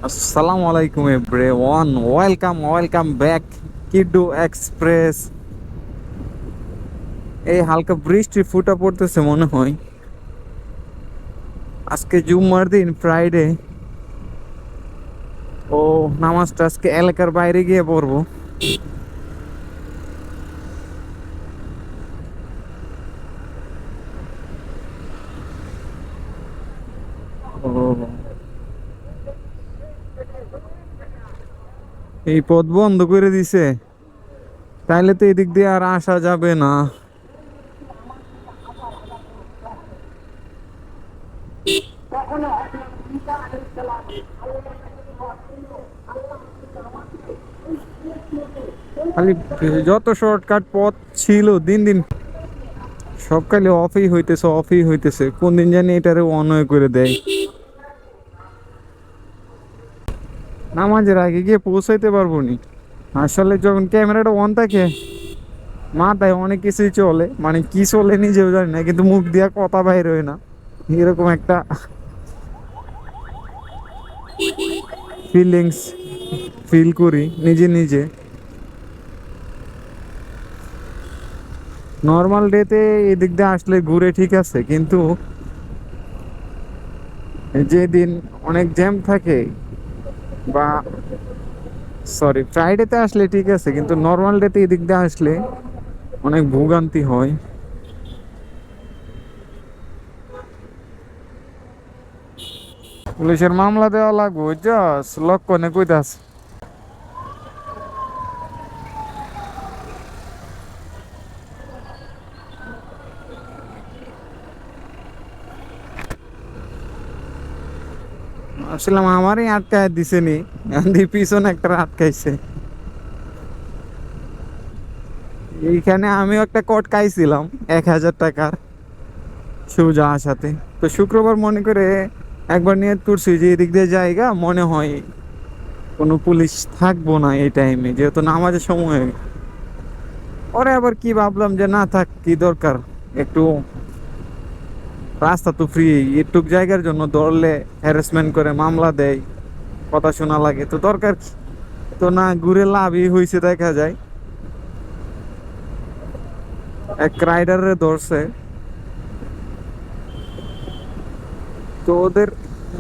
আসসালামু আলাইকুম everyone, welcome back কিডু express. এই হালকা বৃষ্টি ফুটা পড়তেছে মনে হয়। আজকে জুম্মার দিন, ফ্রাইডে। ও নামাজটা আজকে এলাকার বাইরে গিয়ে পড়বো। ও, এই পথ বন্ধ করে দিছে, তাইলে তো এদিক দিয়ে আর আসা যাবে না। খালি যত শর্টকাট পথ ছিল দিন দিন সব খালি অফই হইতেছে। কোন দিন জানি এটারে অন করে দেয়। নামাজের আগে গিয়ে পৌঁছাইতে পারবো নি। আসলে যখন ক্যামেরাটা অন থাকে মাথায় অনেক কিছুই চলে, মানে কি চলে নিজেও জানি না, কিন্তু মুখ দিয়া কথা বাইর হয় না। এরকম একটা ফিলিংস ফিল করি নিজে নিজে। নর্মাল ডেতে এদিক দিয়ে আসলে ঘুরে ঠিক আছে, কিন্তু যেদিন অনেক জ্যাম থাকে বা ফ্রাইডেতে আসলে ঠিক আছে, কিন্তু নর্মাল ডেতে এদিক দিয়ে আসলে অনেক ভোগান্তি হয়। পুলিশের মামলা দেওয়া লাগবে, বুঝছস? লক্ষণে কইতাস। আসলে আমারই আটকায় দিছে নি, পিছনে একটা আটকাইছে। এইখানে আমিও একটা কোট খাইছিলাম 1,000 টাকার সোজা আসাতে। তো শুক্রবার মনে করে একবার নিয়ত করছি যে এদিক দিয়ে জায়গা মনে হয় কোনো পুলিশ থাকবো না এই টাইমে, যেহেতু নামাজের সময়। পরে আবার কি ভাবলাম যে না থাক, কি দরকার, একটু রাস্তা তো ফ্রি, একটু জায়গার জন্য ধরলে হ্যারাসমেন্ট করে মামলা দেয়, কথা শোনা লাগে, তো দরকার কি? তো না ঘুরে লাভই হয়েছে দেখা যায়। এক রাইডারে ধরছে, তো ওদের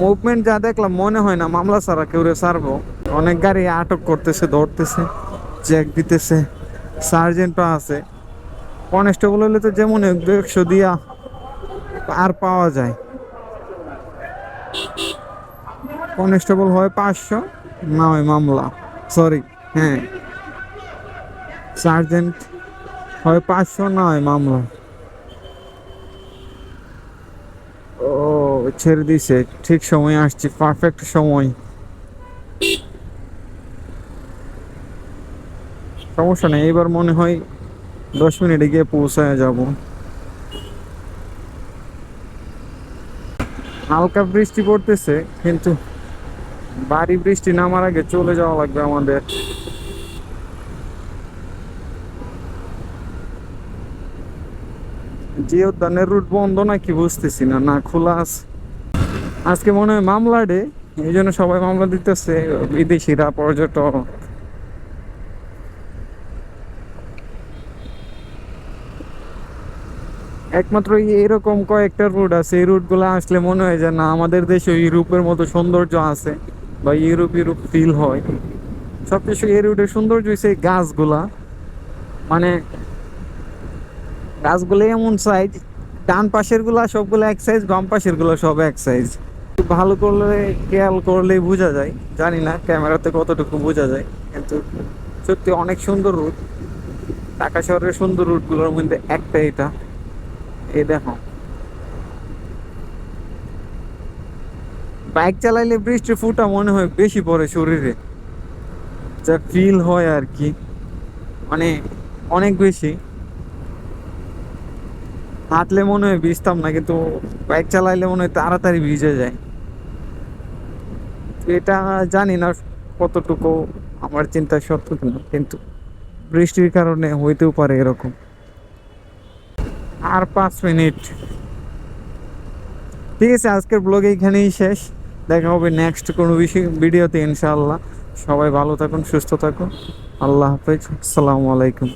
মুভমেন্ট যা দেখলাম মনে হয় না মামলা ছাড়া কেউ ছাড়বো। অনেক গাড়ি আটক করতেছে, ধরতেছে, চেক দিতেছে, সার্জেন্টও আছে। কনস্টেবল হলে তো যেমন 100 দিয়া আর পাওয়া যায়। কনস্টেবল হয় 500, না হয় মামলা। সরি, হ্যাঁ, সার্জেন্ট হয় 500, না হয় মামলা। ও, ছেড়ে দিছে, ঠিক সময় আসছি, পারফেক্ট সময়। সমস্যা নেই, এবার মনে হয় 10 মিনিটে গিয়ে পৌঁছায় যাব। হালকা বৃষ্টি পড়তেছে, কিন্তু ভারী বৃষ্টি নামার আগে চলে যাওয়া লাগবে আমাদের। যে উদ্যানের রুট বন্ধ নাকি বুঝতেছি না, না খোলা আছে। আজকে মনে হয় মামলা ডে, এই জন্য সবাই মামলা দিতেছে, বিদেশিরা, পর্যটক। একমাত্র এরকম কয়েকটা রুট আছে, এই রুট গুলো আসলে মনে হয় যে না আমাদের দেশে ইউরোপের মতো সৌন্দর্য আছে, বা ইউরোপ ইউরোপ ফিল হয়। সবকিছু এই রুটের সৌন্দর্য হচ্ছে এই গাছগুলা, মানে গাছগুলো এমন সাইজ, ডান পাশের গুলা সবগুলো এক সাইজ, বাম পাশের গুলা সব এক সাইজ। ভালো করলে, খেয়াল করলেই বোঝা যায়, জানি না ক্যামেরাতে কতটুকু বোঝা যায়, কিন্তু সত্যি অনেক সুন্দর রুট। ঢাকা শহরের সুন্দর রুটগুলোর মধ্যে একটা এটা। এই দেখো, বাইক চালাইলে বৃষ্টির ফুটা মনে হয় বেশি পড়ে শরীরে, যা ফিল হয় আর কি, মানে অনেক বেশি। হাঁটলে মনে হয় ভিজতাম না, কিন্তু বাইক চালাইলে মনে হয় তাড়াতাড়ি ভিজে যায়। এটা জানি না কতটুকু আমার চিন্তা সত্য কিনা, কিন্তু বৃষ্টির কারণে হইতেও পারে এরকম। আর 5 মিনিট। ঠিক আছে, আজকের ব্লগ এইখানেই শেষ। দেখা হবে নেক্সট কোনো বিষয় ভিডিওতে ইনশাআল্লাহ। সবাই ভালো থাকুন, সুস্থ থাকুন। আল্লাহ হাফেজ, আসসালামু আলাইকুম।